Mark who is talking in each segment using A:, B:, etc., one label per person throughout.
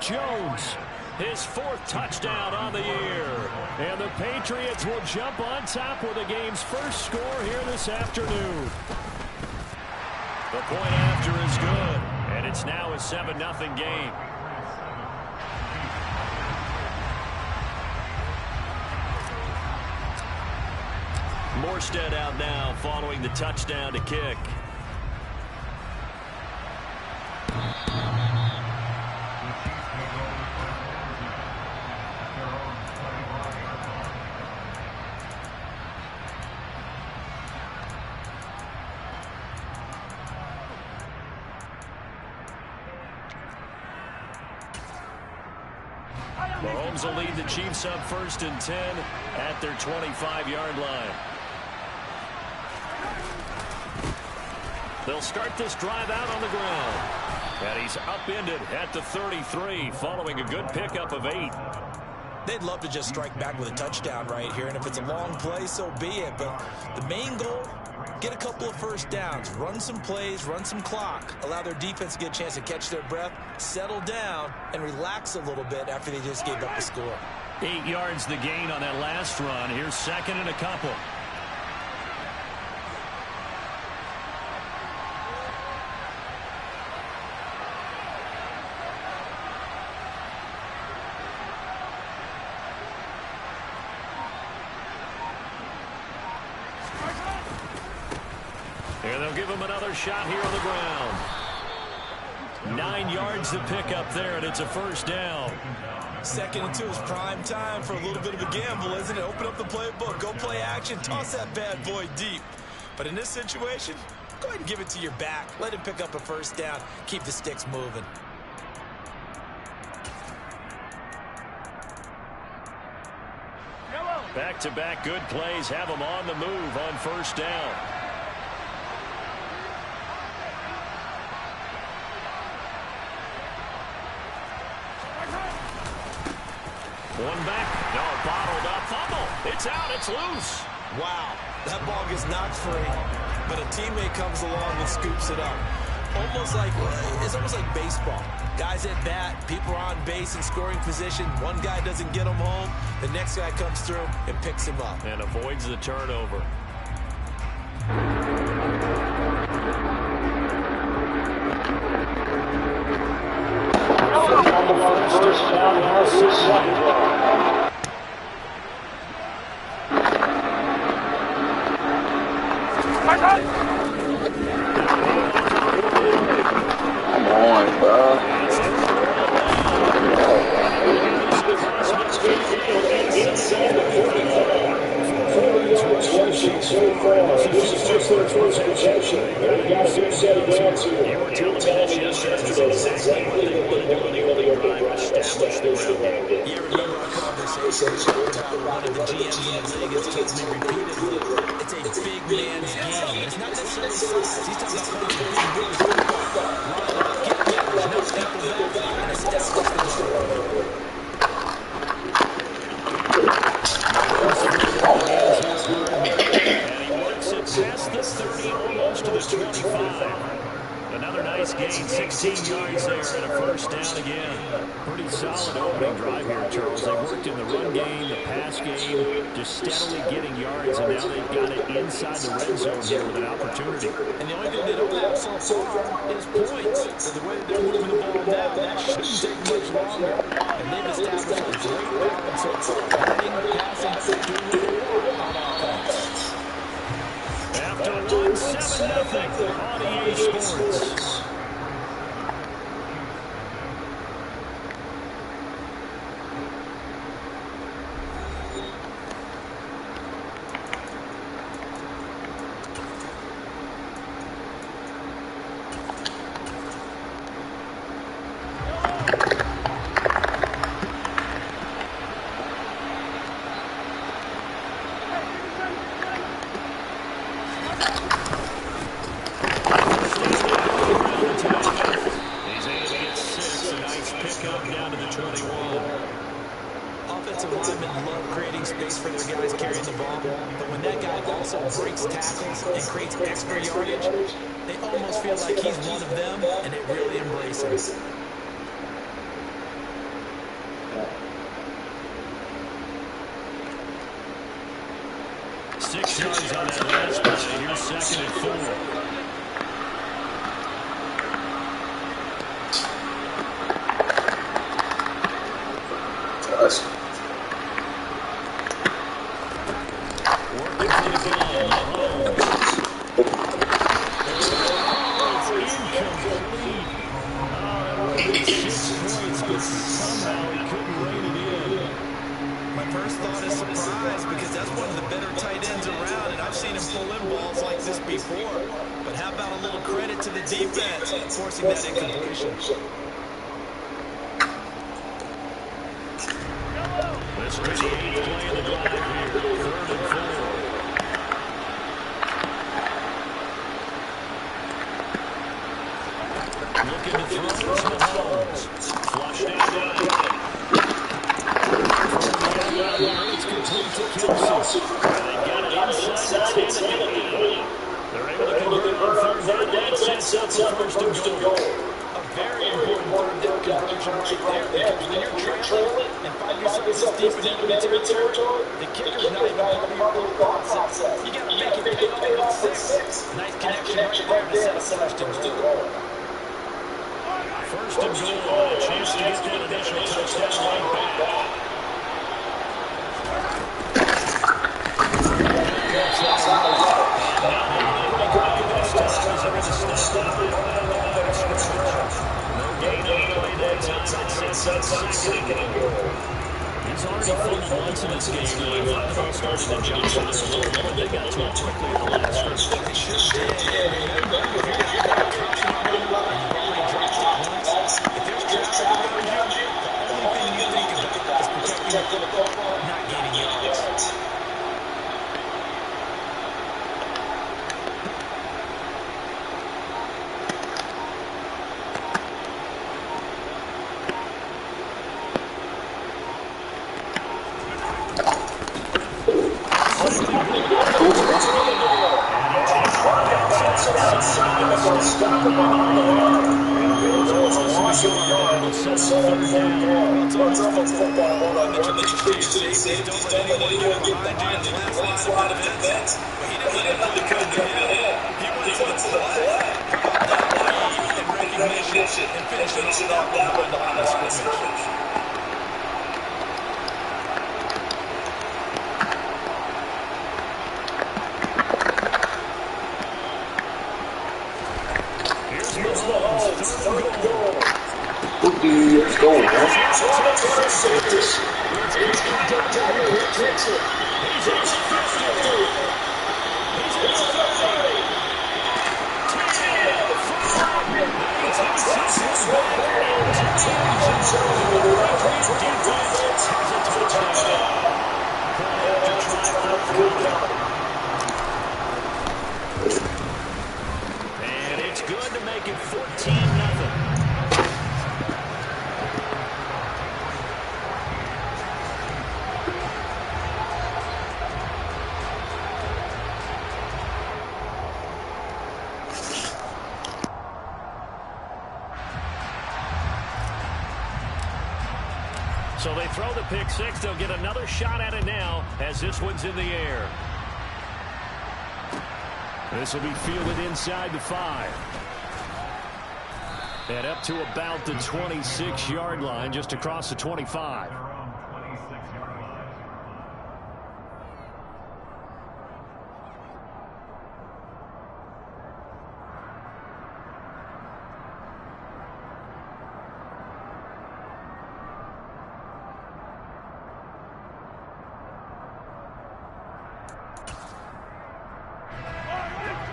A: Jones, his 4th touchdown on the year. And the Patriots will jump on top with the game's first score here this afternoon. The point after is good, and it's now a 7-0 game. Morstead out now following the touchdown to kick. Mahomes will lead the Chiefs up 1st and 10 at their 25-yard line. They'll start this drive out on the ground. And he's upended at the 33 following a good pickup of 8.
B: They'd love to just strike back with a touchdown right here, and if it's a long play, so be it. But the main goal, get a couple of first downs, run some plays, run some clock, allow their defense to get a chance to catch their breath, settle down, and relax a little bit after they just gave up the score.
A: 8 yards the gain on that last run. Here's 2nd and a couple. And they'll give him another shot here on the ground. 9 yards to pick up there, and it's a 1st down.
B: 2nd and 2 is prime time for a little bit of a gamble, isn't it? Open up the playbook, go play action, toss that bad boy deep. But in this situation, go ahead and give it to your back. Let him pick up a 1st down. Keep the sticks moving.
A: Back-to-back good plays have him on the move on 1st down. One back. No, bottled up. Fumble. It's out. It's loose.
B: Wow. That ball gets knocked free, but a teammate comes along and scoops it up. It's almost like baseball. Guys at bat, people are on base in scoring position. One guy doesn't get him home. The next guy comes through and picks him up.
A: And avoids the turnover.
C: First down has 6 seconds left. Come on, bro. This is just their first protection. They got a good set of down to you were telling me this yesterday. That's exactly what they do when they really are going to establish their run.
B: Yeah, remember our conversation about one of the GMs in the league has told me repeatedly, it's a big man's game. It's not necessarily size. He's talking about playing big boys football. Run, get yardage, knock people back, and establish the run.
A: Past the 30, almost to the 25. Another nice gain, 16 yards there, and a 1st down again. Pretty solid opening drive here, Charles. They worked in the run game, the pass game, just steadily getting yards, and now they've got it inside the red zone here with an opportunity.
B: And the only thing they don't have so far is points. So the way they're moving the ball now, that shouldn't take much longer. And they've established a great balance so far. Running, passing, doing what they want on offense.
A: After one, 7-0 on EA Sports.
B: Breaks tackles and creates extra yardage, they almost feel like he's one of them, and it really embraces.
A: 6 yards on that last play. Here's 2nd and 4. Working for the gun, Mahomes. It's incomplete. That would have been 6 points, but somehow he couldn't rein it in.
B: My first thought is surprise, because that's one of the better tight ends around, and I've seen him pull in balls like this before. But how about a little credit to the defense forcing that incompletion?
A: This will be the 8th play of the drive here. 3rd and 4. Looking to throw this Mahomes. Flushed out right. It's complete to Kelsey. They got it inside the 10 again. They're able to convert on 3rd down. That sets up the 1st and goal.
B: A very important 3rd down conversion right there, because when you're trailing and find yourself this deep in enemy territory, the kicker's not even part of your thought process. You got to make it pay off with 6. Nice connection right there to set up 1st and goal.
A: 1st and goal. A chance to get that initial touchdown right back. He's already fumbled once in this game. I thought the ball started to jump for this a little bit, but they got to it quickly at the last scrimmage.
B: They sure did. Remember, if you're going to coach him on and you've already dropped your points, if there's traffic around you, the only thing you think about is protecting the football, not gaining yards.
C: Let's go, man.
A: And it's good to make it 14-0. So they throw the pick six. They'll get another shot at it now as this one's in the air. This will be fielded inside the 5. And up to about the 26-yard line, just across the 25.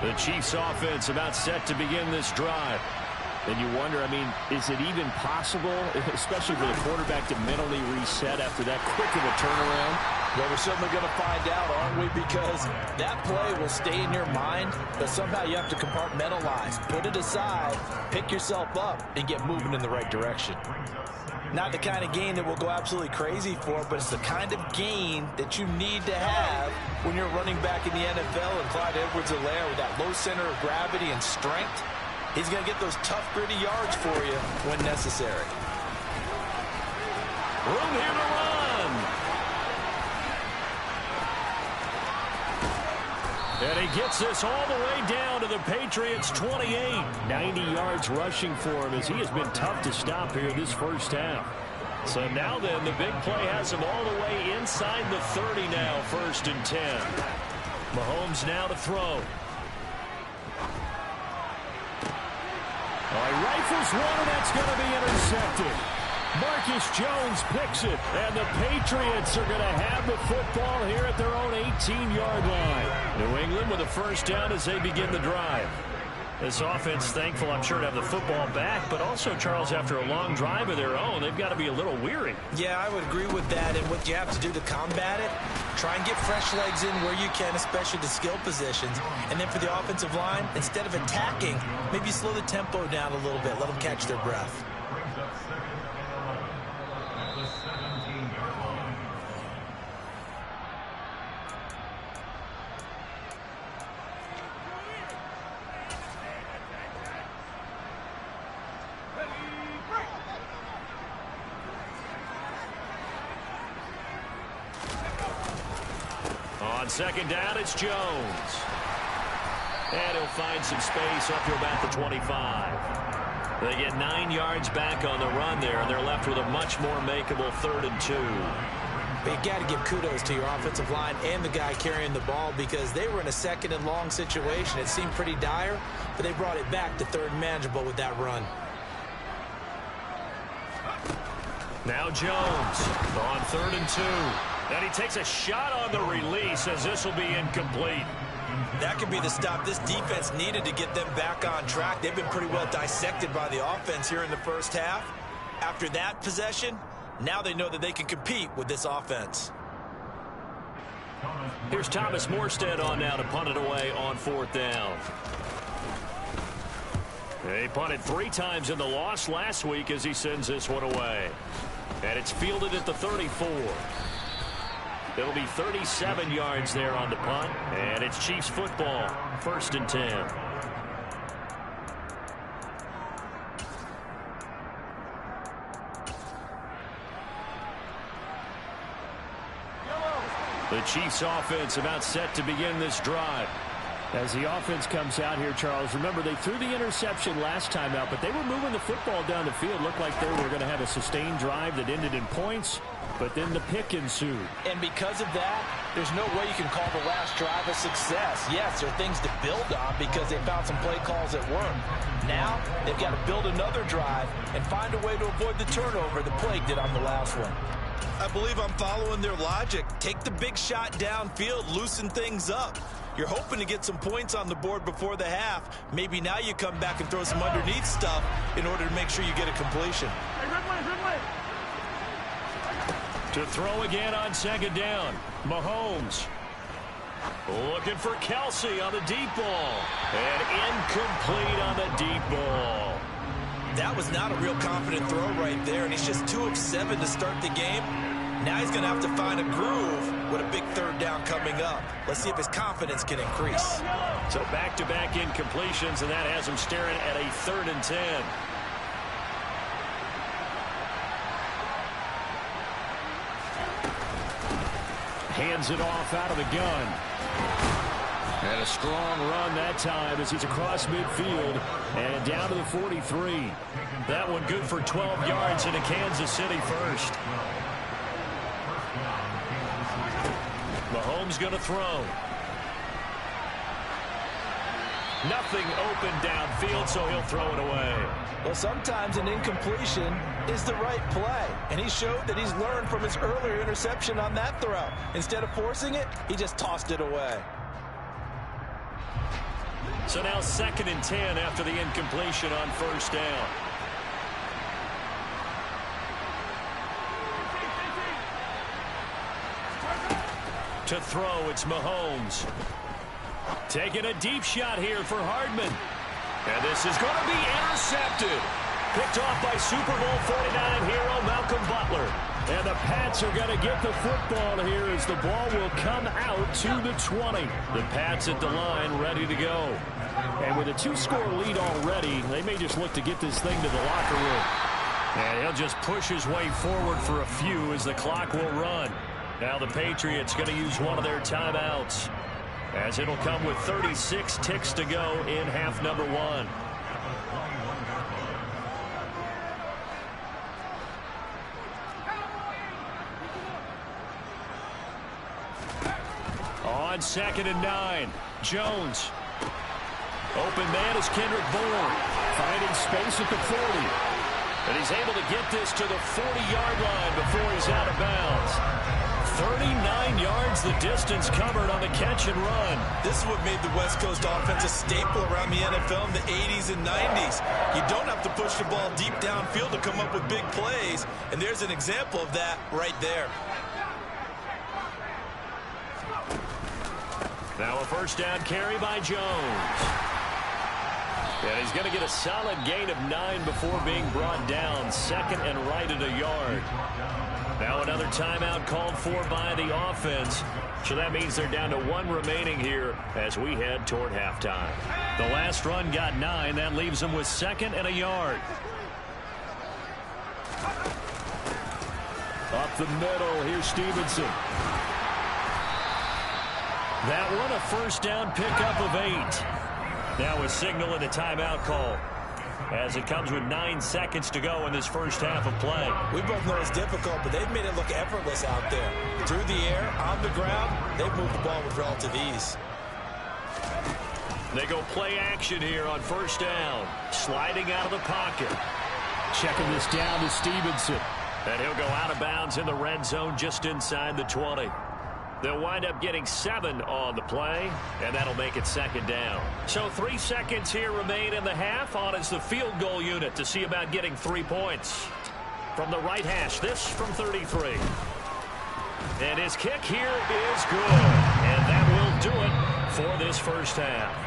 A: The Chiefs offense about set to begin this drive. And you wonder, I mean, is it even possible, especially for the quarterback, to mentally reset after that quick of a turnaround?
B: Well, we're certainly going to find out, aren't we? Because that play will stay in your mind, but somehow you have to compartmentalize, put it aside, pick yourself up, and get moving in the right direction. Not the kind of game that we'll go absolutely crazy for, but it's the kind of game that you need to have when you're running back in the NFL, and Clyde Edwards-Helaire with that low center of gravity and strength. He's going to get those tough, gritty yards for you when necessary.
A: Room here to run. gets this all the way down to the Patriots' 28. 90 yards rushing for him as he has been tough to stop here this first half. So now then, the big play has him all the way inside the 30 now, 1st and 10. Mahomes now to throw. He rifles one, and that's going to be intercepted. Marcus Jones picks it, and the Patriots are going to have the football here at their own 18-yard line. New England with a first down as they begin the drive. This offense, thankful, I'm sure, to have the football back, but also, Charles, after a long drive of their own, they've got to be a little weary. Yeah, I would agree with that, and what you have to do to combat it, try and get fresh legs in where you can, especially the skill positions. And then for the offensive line, instead of attacking, maybe slow the tempo down a little bit, let them catch their breath. On second down, it's Jones. And he'll find some space up to about the 25. They get 9 yards back on the run there, and they're left with a much more makeable 3rd and 2. But you got to give kudos to your offensive line and the guy carrying the ball because they were in a 2nd and long situation. It seemed pretty dire, but they brought it back to 3rd and manageable with that run. Now Jones on 3rd and 2. And he takes a shot on the release as this will be incomplete. That could be the stop this defense needed to get them back on track. They've been pretty well dissected by the offense here in the first half. After that possession, now they know that they can compete with this offense. Here's Thomas Morstead on now to punt it away on 4th down. He punted 3 times in the loss last week as he sends this one away. And it's fielded at the 34. It'll be 37 yards there on the punt, and it's Chiefs football, 1st and 10. The Chiefs offense about set to begin this drive. As the offense comes out here, Charles, remember they threw the interception last time out, but they were moving the football down the field. Looked like they were going to have a sustained drive that ended in points, but then the pick ensued. And because of that, there's no way you can call the last drive a success. Yes, there are things to build on because they found some play calls that work. Now, they've got to build another drive and find a way to avoid the turnover the plague did on the last one. I believe I'm following their logic. Take the big shot downfield, loosen things up. You're hoping to get some points on the board before the half. Maybe now you come back and throw some underneath stuff in order to make sure you get a completion. To throw again on 2nd down. Mahomes looking for Kelsey on the deep ball. And incomplete on the deep ball. That was not a real confident throw right there, and he's just 2 of 7 to start the game. Now he's going to have to find a groove with a big 3rd down coming up. Let's see if his confidence can increase. So back-to-back incompletions, and that has him staring at a 3rd and 10. Hands it off out of the gun. And a strong run that time as he's across midfield and down to the 43. That one good for 12 yards into Kansas City first. Mahomes going to throw. Nothing open downfield, so he'll throw it away. Well, sometimes an incompletion is the right play, and he showed that he's learned from his earlier interception on that throw. Instead of forcing it, he just tossed it away. So now 2nd and 10 after the incompletion on 1st down. To throw, it's Mahomes. Taking a deep shot here for Hardman. And this is going to be intercepted. Picked off by Super Bowl 49 hero Malcolm Butler. And the Pats are going to get the football here as the ball will come out to the 20. The Pats at the line ready to go. And with a 2-score lead already, they may just look to get this thing to the locker room. And he'll just push his way forward for a few as the clock will run. Now the Patriots going to use one of their timeouts. as it'll come with 36 ticks to go in half number one. On 2nd and 9, Jones. Open man is Kendrick Bourne, finding space at the 40. And he's able to get this to the 40-yard line before he's out of bounds. 39 yards the distance covered on the catch and run.
B: This is what made the West Coast offense a staple around the NFL in the 80s and 90s. You don't have to push the ball deep downfield to come up with big plays, and there's an example of that right there.
A: Now a first down carry by Jones. And he's going to get a solid gain of 9 before being brought down. 2nd and right at a yard. Now another timeout called for by the offense. So that means they're down to 1 remaining here as we head toward halftime. The last run got 9. That leaves them with 2nd and a yard. Up the middle, here's Stevenson. That one a first down pickup of 8. Now a signal and a timeout call as it comes with 9 seconds to go in this first half of play.
B: We both know it's difficult, but they've made it look effortless out there. Through the air, on the ground, they've moved the ball with relative ease.
A: They go play action here on first down. Sliding out of the pocket. Checking this down to Stevenson. And he'll go out of bounds in the red zone just inside the 20. They'll wind up getting 7 on the play, and that'll make it 2nd down. So 3 seconds here remain in the half. On is the field goal unit to see about getting 3 points. From the right hash, this from 33. And his kick here is good. And that will do it for this first half.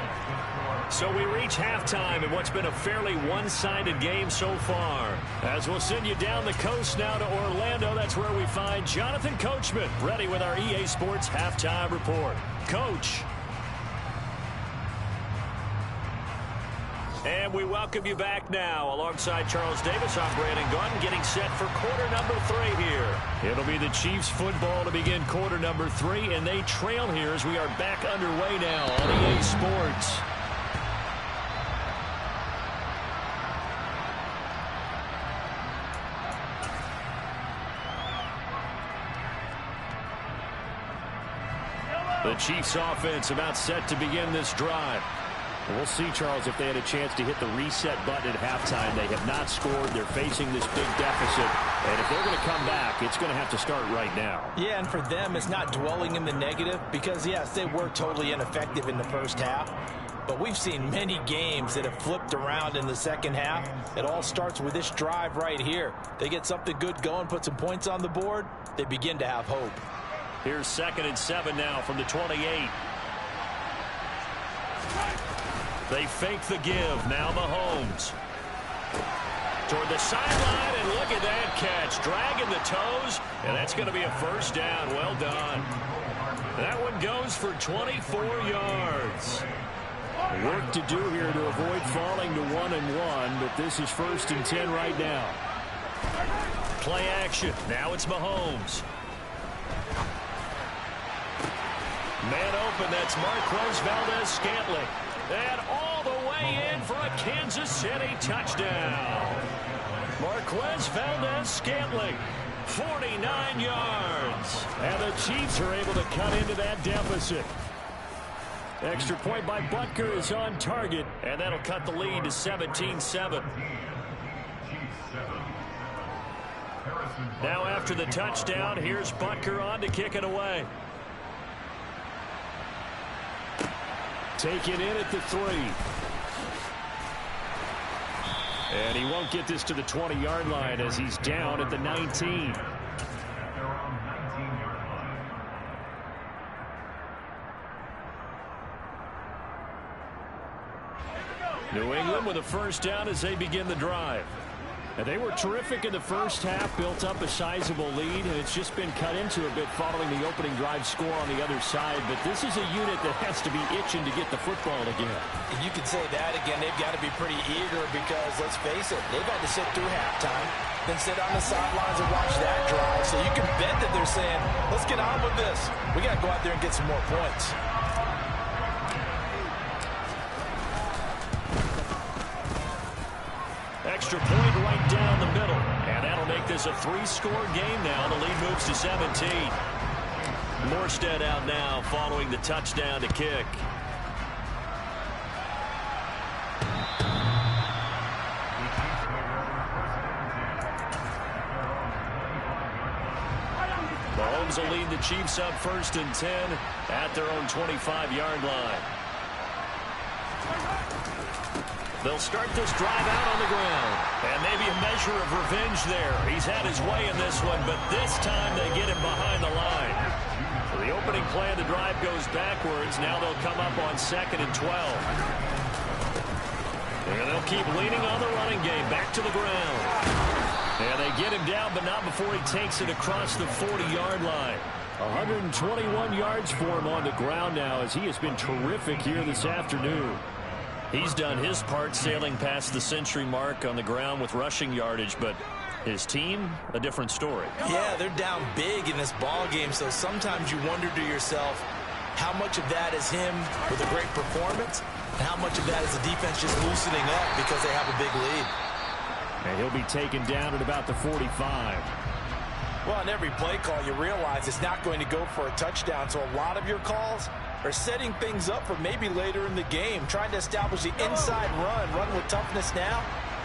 A: So we reach halftime in what's been a fairly one-sided game so far. As we'll send you down the coast now to Orlando, that's where we find Jonathan Coachman, ready with our EA Sports Halftime Report. Coach. And we welcome you back now. Alongside Charles Davis, I'm Brandon Gaunt, getting set for quarter number 3 here. It'll be the Chiefs football to begin quarter number 3, and they trail here as we are back underway now on EA Sports. The Chiefs offense about set to begin this drive. We'll see, Charles, if they had a chance to hit the reset button at halftime. They have not scored. They're facing this big deficit. And if they're going to come back, it's going to have to start right now.
B: Yeah, and for them, it's not dwelling in the negative because, yes, they were totally ineffective in the first half. But we've seen many games that have flipped around in the second half. It all starts with this drive right here. They get something good going, put some points on the board, they begin to have hope.
A: Here's 2nd and 7 now from the 28. They fake the give. Now Mahomes. Toward the sideline, and look at that catch. Dragging the toes, and that's going to be a first down. Well done. That one goes for 24 yards. Work to do here to avoid falling to 1-1, but this is 1st and 10 right now. Play action. Now it's Mahomes. Man open, that's Marquez Valdez-Scantling. And all the way in for a Kansas City touchdown. Marquez Valdez-Scantling, 49 yards. And the Chiefs are able to cut into that deficit. Extra point by Butker is on target, and that'll cut the lead to 17-7. Now after the touchdown, here's Butker on to kick it away. Taken in at the 3. And he won't get this to the 20-yard line as he's down at the 19. New England with a first down as they begin the drive. And they were terrific in the first half, built up a sizable lead, and it's just been cut into a bit following the opening drive score on the other side. But this is a unit that has to be itching to get the football again.
B: And you can say that again. They've got to be pretty eager because, let's face it, they've had to sit through halftime, then sit on the sidelines and watch that drive. So you can bet that they're saying, let's get on with this. We got to go out there and get some more points.
A: this a three-score game now. The lead moves to 17. Morstead out now following the touchdown to kick. Mahomes will lead the Chiefs up 1st and 10 at their own 25-yard line. They'll start this drive out on the ground. And maybe a measure of revenge there. He's had his way in this one, but this time they get him behind the line. So the opening play of the drive goes backwards. Now they'll come up on 2nd and 12. And they'll keep leaning on the running game. Back to the ground. And they get him down, but not before he takes it across the 40-yard line. 121 yards for him on the ground now, as he has been terrific here this afternoon. He's done his part sailing past the century mark on the ground with rushing yardage, but his team, a different story.
B: Yeah, they're down big in this ball game, so sometimes you wonder to yourself how much of that is him with a great performance and how much of that is the defense just loosening up because they have a big lead.
A: And he'll be taken down at about the 45.
B: Well, on every play call, you realize it's not going to go for a touchdown, so a lot of your calls are setting things up for maybe later in the game, trying to establish the inside run with toughness now,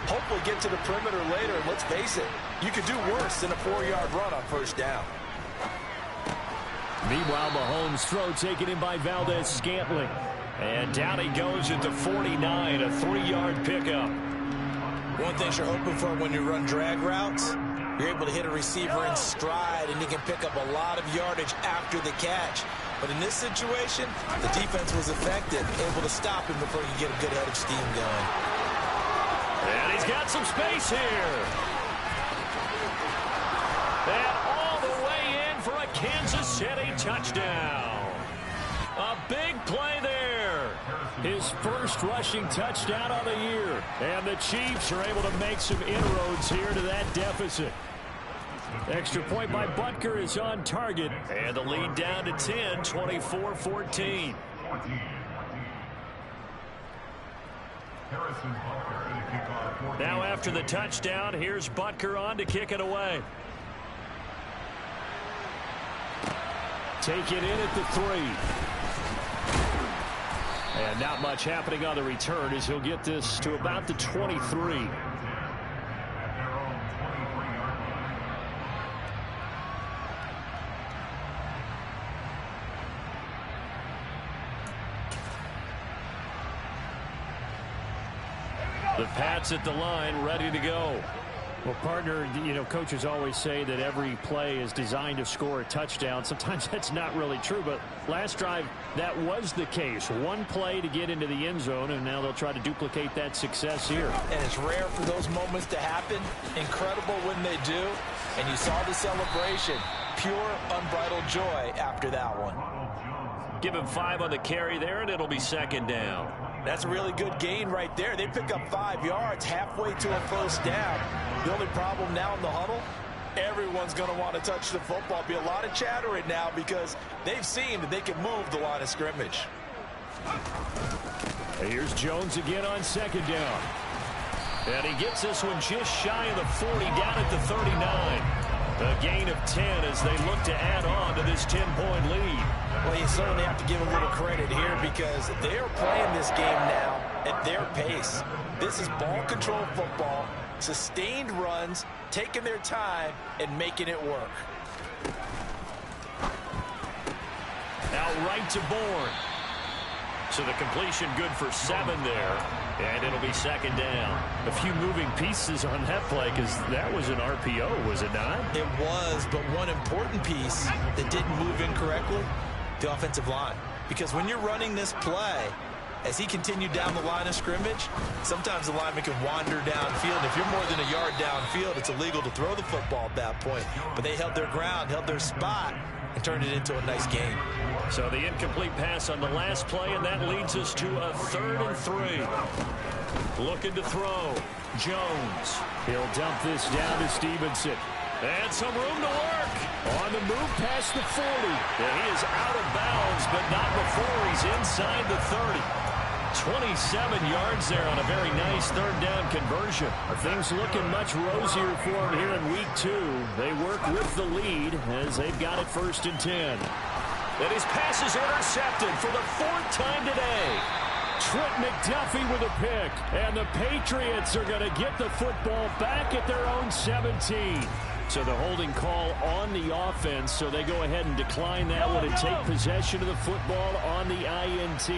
B: hopefully get to the perimeter later. And let's face it, you could do worse than a 4-yard run on 1st down.
A: Meanwhile, Mahomes' throw taken in by Valdez-Scantling. And down he goes at the 49, a 3-yard pickup.
B: One thing you're hoping for when you run drag routes, you're able to hit a receiver in stride, and you can pick up a lot of yardage after the catch. But in this situation, the defense was effective, able to stop him before you get a good head of steam going.
A: And he's got some space here. And all the way in for a Kansas City touchdown. A big play there. His first rushing touchdown of the year. And the Chiefs are able to make some inroads here to that deficit. Extra point by Butker is on target. And the lead down to 10, 24-14. Now after the touchdown, here's Butker on to kick it away. Take it in at the 3. And not much happening on the return as he'll get this to about the 23. The Pats at the line, ready to go. Well, partner, you know, coaches always say that every play is designed to score a touchdown. Sometimes that's not really true, but last drive, that was the case. One play to get into the end zone, and now they'll try to duplicate that success here.
B: And it's rare for those moments to happen. Incredible when they do. And you saw the celebration. Pure, unbridled joy after that one.
A: Give him 5 on the carry there, and it'll be 2nd down.
B: That's a really good gain right there. They pick up 5 yards halfway to a 1st down. The only problem now in the huddle, everyone's going to want to touch the football. Be a lot of chattering now because they've seen that they can move the line of scrimmage.
A: Here's Jones again on 2nd down. And he gets this one just shy of the 40, down at the 39. A gain of 10 as they look to add on to this 10-point lead.
B: Well, you certainly have to give a little credit here because they're playing this game now at their pace. This is ball control football, sustained runs, taking their time, and making it work.
A: Out right to Bourne. So the completion good for 7 there. And it'll be 2nd down. A few moving pieces on that play because that was an RPO, was it not?
B: It was, but one important piece that didn't move incorrectly, the offensive line. Because when you're running this play, as he continued down the line of scrimmage, sometimes the lineman can wander downfield. If you're more than a yard downfield, it's illegal to throw the football at that point. But they held their ground, held their spot, and turned it into a nice game.
A: So the incomplete pass on the last play, and that leads us to a 3rd and 3. Looking to throw. Jones. He'll dump this down to Stevenson. And some room to work. On the move past the 40. And he is out of bounds, but not before he's inside the 30. 27 yards there on a very nice third down conversion. Are things looking much rosier for them here in week 2? They work with the lead as they've got it 1st and 10. And his pass is intercepted for the 4th time today. Trent McDuffie with a pick. And the Patriots are going to get the football back at their own 17. So the holding call on the offense, so they go ahead and decline that one and take possession of the football on the INT.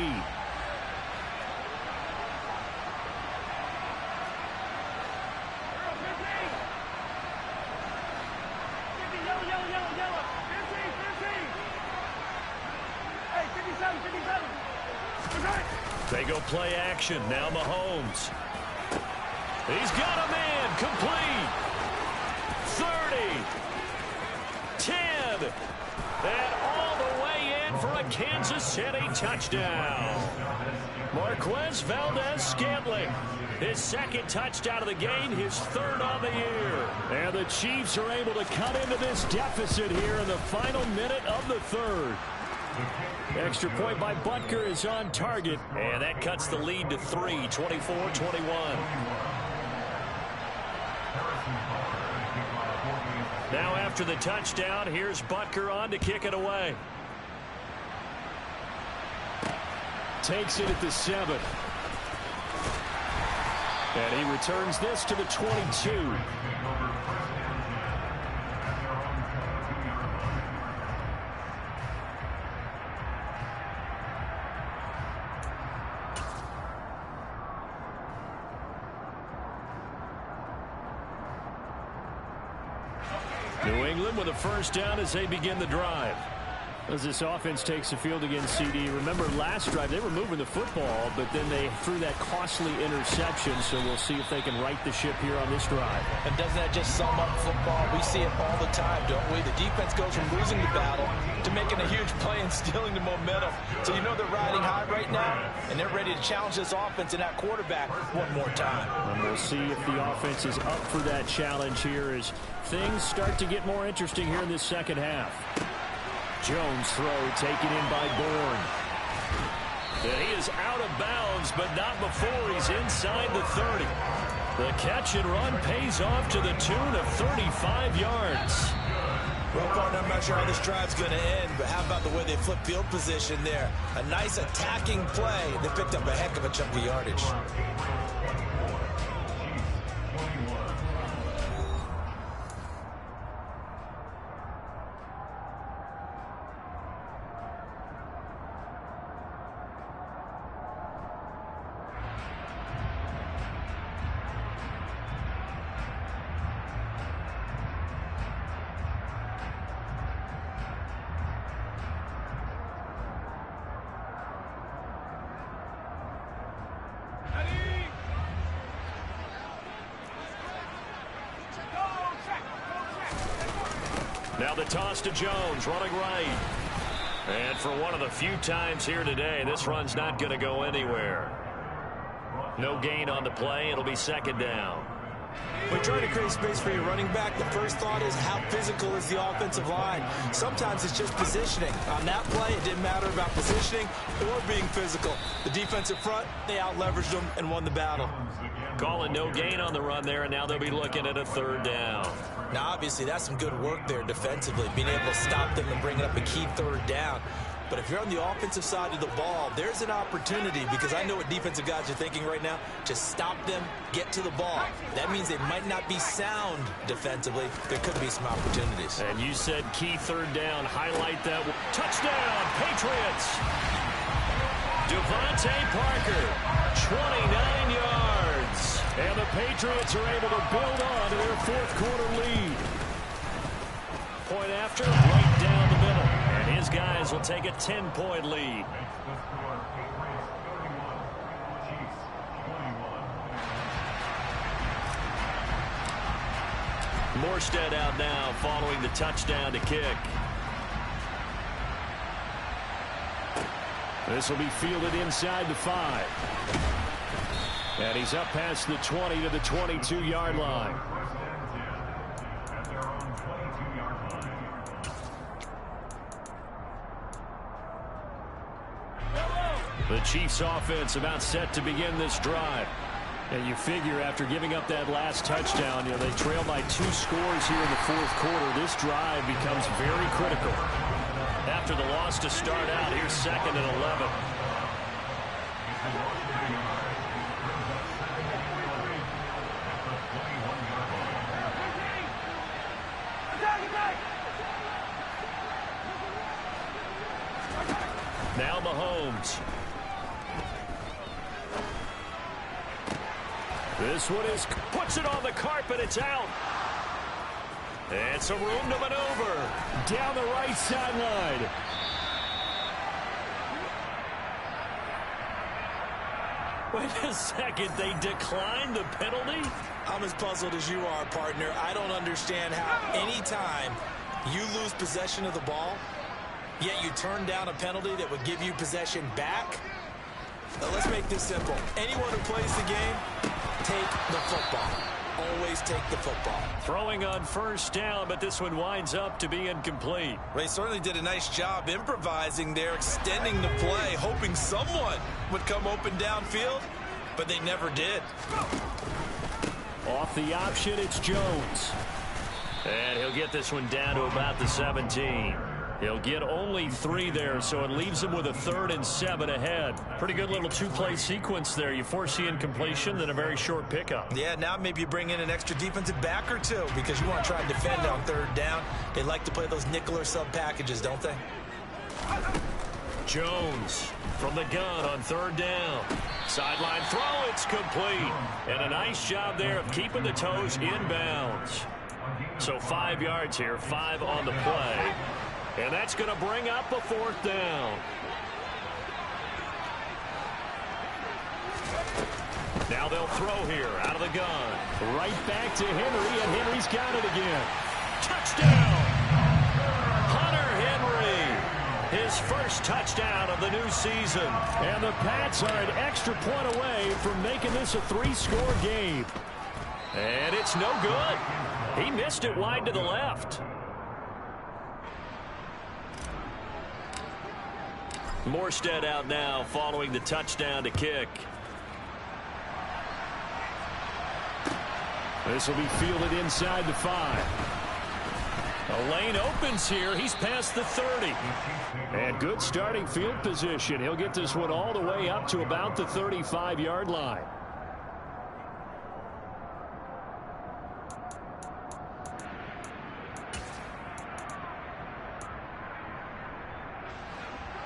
A: They go play action. Now Mahomes. He's got a man. Complete. 30. 10. And all the way in for a Kansas City touchdown. Marquez Valdez-Scantling. His 2nd touchdown of the game, his 3rd on the year. And the Chiefs are able to cut into this deficit here in the final minute of the 3rd. Extra point by Butker is on target. And that cuts the lead to 3, 24-21. Now after the touchdown, here's Butker on to kick it away. Takes it at the 7. And he returns this to the 22. New England with a 1st down as they begin the drive. As this offense takes the field against CD. Remember last drive they were moving the football, but then they threw that costly interception, so we'll see if they can right the ship here on this drive.
B: And doesn't that just sum up football? We see it all the time, don't we? The defense goes from losing the battle to making a huge play and stealing the momentum. So you know they're riding high right now, and they're ready to challenge this offense and that quarterback one more time. And
A: we'll see if the offense is up for that challenge here as things start to get more interesting here in this 2nd half. Jones throw taken in by Bourne. And he is out of bounds, but not before he's inside the 30. The catch and run pays off to the tune of 35 yards.
B: Well, partner, I'm not sure how this drive's going to end, but how about the way they flip field position there? A nice attacking play. They picked up a heck of a chunk of yardage.
A: Now the toss to Jones, running right. And for one of the few times here today, this run's not going to go anywhere. No gain on the play. It'll be 2nd down.
B: When trying to create space for your running back, the first thought is how physical is the offensive line. Sometimes it's just positioning. On that play, it didn't matter about positioning or being physical. The defensive front, they out-leveraged them and won the battle.
A: Calling no gain on the run there, and now they'll be looking at a 3rd down.
B: Now, obviously, that's some good work there defensively, being able to stop them and bring up a key 3rd down. But if you're on the offensive side of the ball, there's an opportunity, because I know what defensive guys are thinking right now. Just stop them, get to the ball. That means they might not be sound defensively. There could be some opportunities.
A: And you said key 3rd down. Highlight that. Touchdown, Patriots. Devontae Parker, 29 yards. And the Patriots are able to build on to their 4th quarter lead. Point after, right down the middle. And his guys will take a 10-point lead. Morstead out now following the touchdown to kick. This will be fielded inside the 5. And he's up past the 20 to the 22-yard line. The Chiefs offense about set to begin this drive. And you figure after giving up that last touchdown, they trail by 2 scores here in the fourth quarter. This drive becomes very critical. After the loss to start out, here's 2nd and 11. Now Mahomes. This one puts it on the carpet. It's out. It's a room to maneuver. Down the right sideline. Wait a second. They declined the penalty?
B: I'm as puzzled as you are, partner. I don't understand how any time you lose possession of the ball, yet you turn down a penalty that would give you possession back. Let's make this simple. Anyone who plays the game, take the football. Always take the football.
A: Throwing on first down, but this one winds up to be incomplete.
B: They certainly did a nice job improvising there, extending the play, hoping someone would come open downfield, but they never did.
A: Off the option, it's Jones. And he'll get this one down to about the 17. He'll get only 3 there, so it leaves him with a 3rd and 7 ahead. Pretty good little 2-play sequence there. You force the incompletion, then a very short pickup.
B: Yeah, now maybe you bring in an extra defensive back or 2 because you want to try and defend on 3rd down. They like to play those nickel or sub packages, don't they?
A: Jones from the gun on 3rd down. Sideline throw, it's complete. And a nice job there of keeping the toes inbounds. So 5 yards here, 5 on the play. And that's going to bring up a 4th down. Now they'll throw here out of the gun. Right back to Henry, and Henry's got it again. Touchdown! Hunter Henry, his first touchdown of the new season. And the Pats are an extra point away from making this a 3-score game. And it's no good. He missed it wide to the left. Morstead out now following the touchdown to kick. This will be fielded inside the 5. A lane opens here. He's past the 30. And good starting field position. He'll get this one all the way up to about the 35-yard line.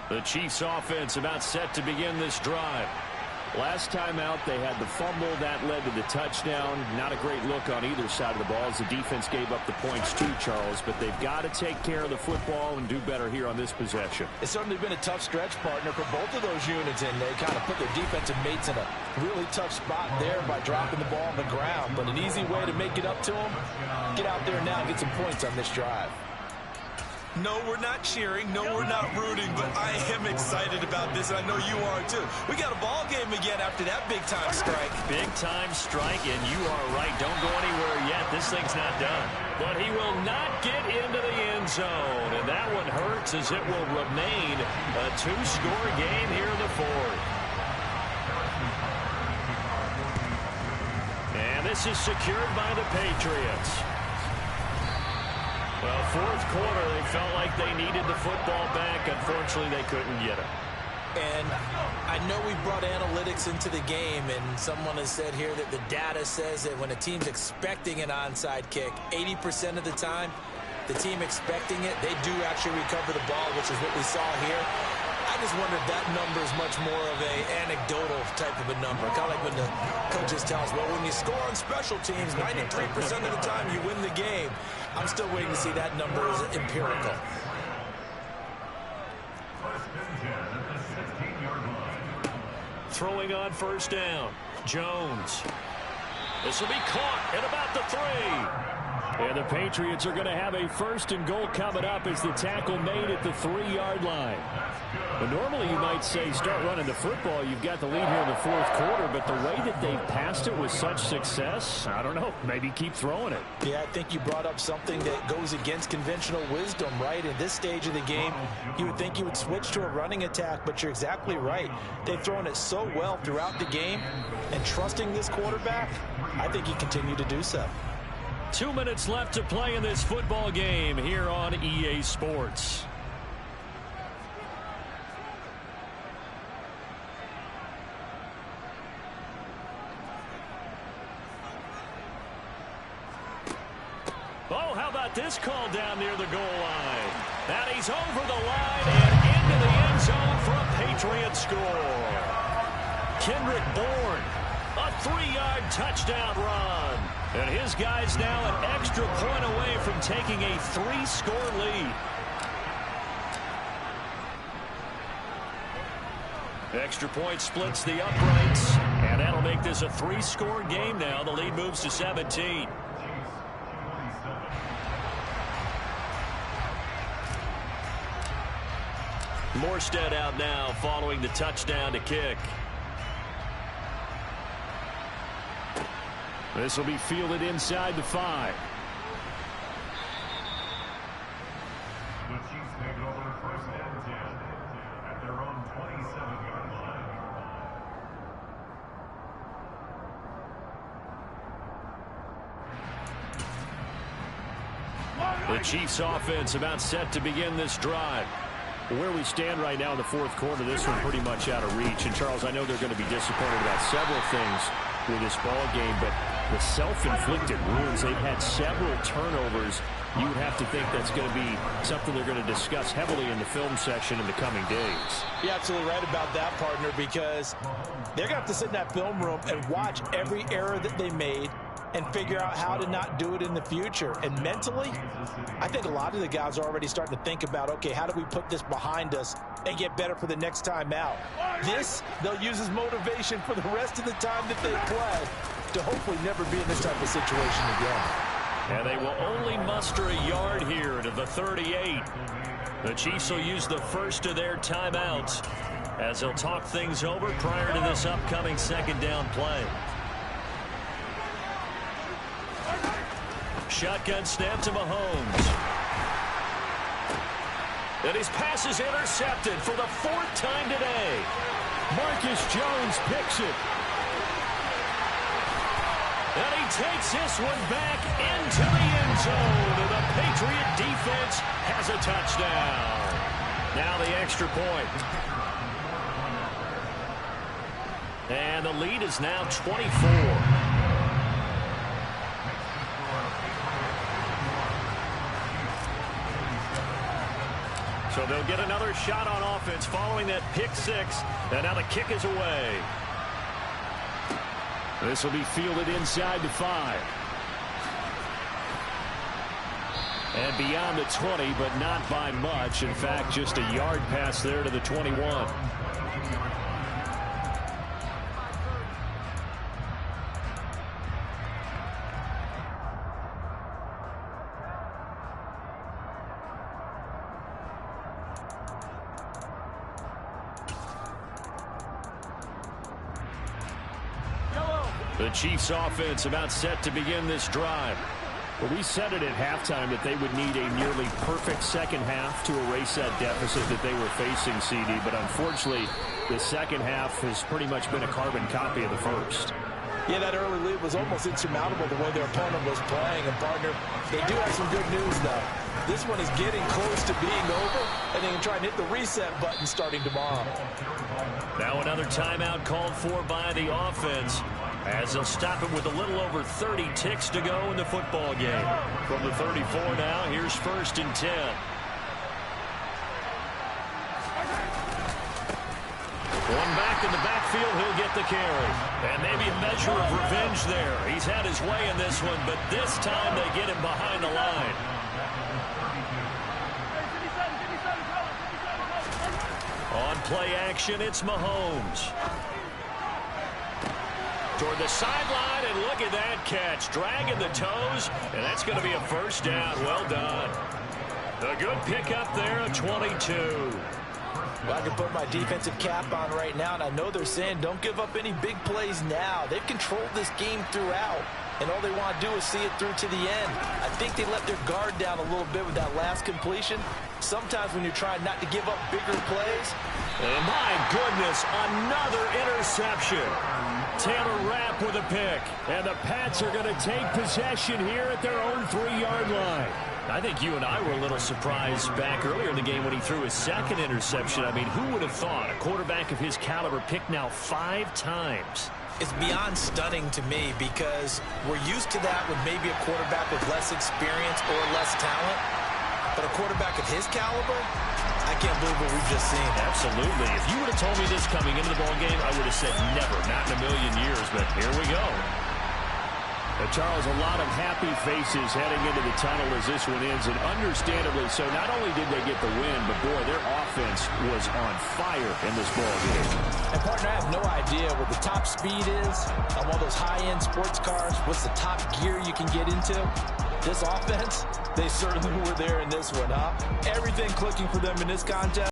A: The Chiefs offense about set to begin this drive. Last time out, they had the fumble. That led to the touchdown. Not a great look on either side of the ball as the defense gave up the points too, Charles. But they've got to take care of the football and do better here on this possession.
B: It's certainly been a tough stretch, partner, for both of those units, and they kind of put their defensive mates in a really tough spot there by dropping the ball on the ground. But an easy way to make it up to them, get out there now and get some points on this drive. No, we're not cheering. No, we're not rooting, but I am excited about this, and I know you are too. We got a ball game again after that big-time strike.
A: Big-time strike, and you are right. Don't go anywhere yet. This thing's not done. But he will not get into the end zone, and that one hurts as it will remain a 2-score game here in the 4th. And this is secured by the Patriots. Well, fourth quarter, they felt like they needed the football back. Unfortunately, they couldn't get it.
B: And I know we brought analytics into the game, and someone has said here that the data says that when a team's expecting an onside kick, 80% of the time, the team expecting it, they do actually recover the ball, which is what we saw here. I just wonder if that number is much more of an anecdotal type of a number. Kind of like when the coaches tell us, well, when you score on special teams, 93% of the time you win the game. I'm still waiting to see that number is empirical.
A: Throwing on first down. Jones. This will be caught at about the 3. And the Patriots are going to have a 1st and goal coming up as the tackle made at the 3-yard line. But normally you might say start running the football. You've got the lead here in the 4th quarter, but the way that they've passed it with such success, I don't know, maybe keep throwing it.
B: Yeah, I think you brought up something that goes against conventional wisdom, right? In this stage of the game, you would think you would switch to a running attack, but you're exactly right. They've thrown it so well throughout the game, and trusting this quarterback, I think you continue to do so.
A: 2 minutes left to play in this football game here on EA Sports. Oh, how about this call down near the goal line? And he's over the line and into the end zone for a Patriot score. Kendrick Bourne, a 3-yard touchdown run. And his guy's now an extra point away from taking a 3-score lead. Extra point splits the uprights, and that'll make this a 3-score game now. The lead moves to 17. Morstead out now following the touchdown to kick. This will be fielded inside the 5.
D: The Chiefs take it over 1st and 10 at their own 27-yard line.
A: The Chiefs offense about set to begin this drive. Where we stand right now in the 4th quarter, this one pretty much out of reach. And, Charles, I know they're going to be disappointed about several things with this ball game, but the self-inflicted wounds, they've had several turnovers. You would have to think that's going to be something they're going to discuss heavily in the film section in the coming days.
B: You're absolutely right about that, partner, because they're going to have to sit in that film room and watch every error that they made and figure out how to not do it in the future. And mentally, I think a lot of the guys are already starting to think about, okay, how do we put this behind us and get better for the next time out? This, they'll use as motivation for the rest of the time that they play to hopefully never be in this type of situation again.
A: And they will only muster a yard here to the 38. The Chiefs will use the first of their timeouts as they'll talk things over prior to this upcoming 2nd down play. Shotgun snap to Mahomes. And his pass is intercepted for the 4th time today. Marcus Jones picks it. And he takes this one back into the end zone. And the Patriot defense has a touchdown. Now the extra point. And the lead is now 24. So they'll get another shot on offense following that pick 6. And now the kick is away. This will be fielded inside the 5. And beyond the 20, but not by much. In fact, just a yard pass there to the 21. The Chiefs offense about set to begin this drive. Well, we said it at halftime that they would need a nearly perfect second half to erase that deficit that they were facing, CD. But unfortunately, the second half has pretty much been a carbon copy of the first.
B: Yeah, that early lead was almost insurmountable the way their opponent was playing. And, partner, they do have some good news, though. This one is getting close to being over, and they can try and hit the reset button starting tomorrow.
A: Now another timeout called for by the offense, as they'll stop it with a little over 30 ticks to go in the football game. From the 34 now, here's 1st and 10. One back in the backfield, he'll get the carry. And maybe a measure of revenge there. He's had his way in this one, but this time they get him behind the line. On play action, it's Mahomes. Toward the sideline, and look at that catch. Dragging the toes, and that's going to be a first down. Well done. A good pickup there, a 22.
B: Well, I can put my defensive cap on right now, and I know they're saying don't give up any big plays now. They've controlled this game throughout, and all they want to do is see it through to the end. I think they let their guard down a little bit with that last completion. Sometimes when you're trying not to give up bigger plays.
A: And my goodness, another interception. Taylor Rapp with a pick, and the Pats are going to take possession here at their own 3-yard line. I think you and I were a little surprised back earlier in the game when he threw his second interception. I mean, who would have thought a quarterback of his caliber picked now 5 times?
B: It's beyond stunning to me because we're used to that with maybe a quarterback with less experience or less talent. But a quarterback of his caliber, I can't believe what we've just seen.
A: Absolutely. If you would have told me this coming into the ballgame, I would have said never, not in a million years. But here we go. Charles, a lot of happy faces heading into the tunnel as this one ends, and understandably so. Not only did they get the win, but boy, their offense was on fire in this ballgame.
B: And partner, I have no idea what the top speed is on one of those high-end sports cars. What's the top gear you can get into? This offense, they certainly were there in this one, huh? Everything clicking for them in this contest.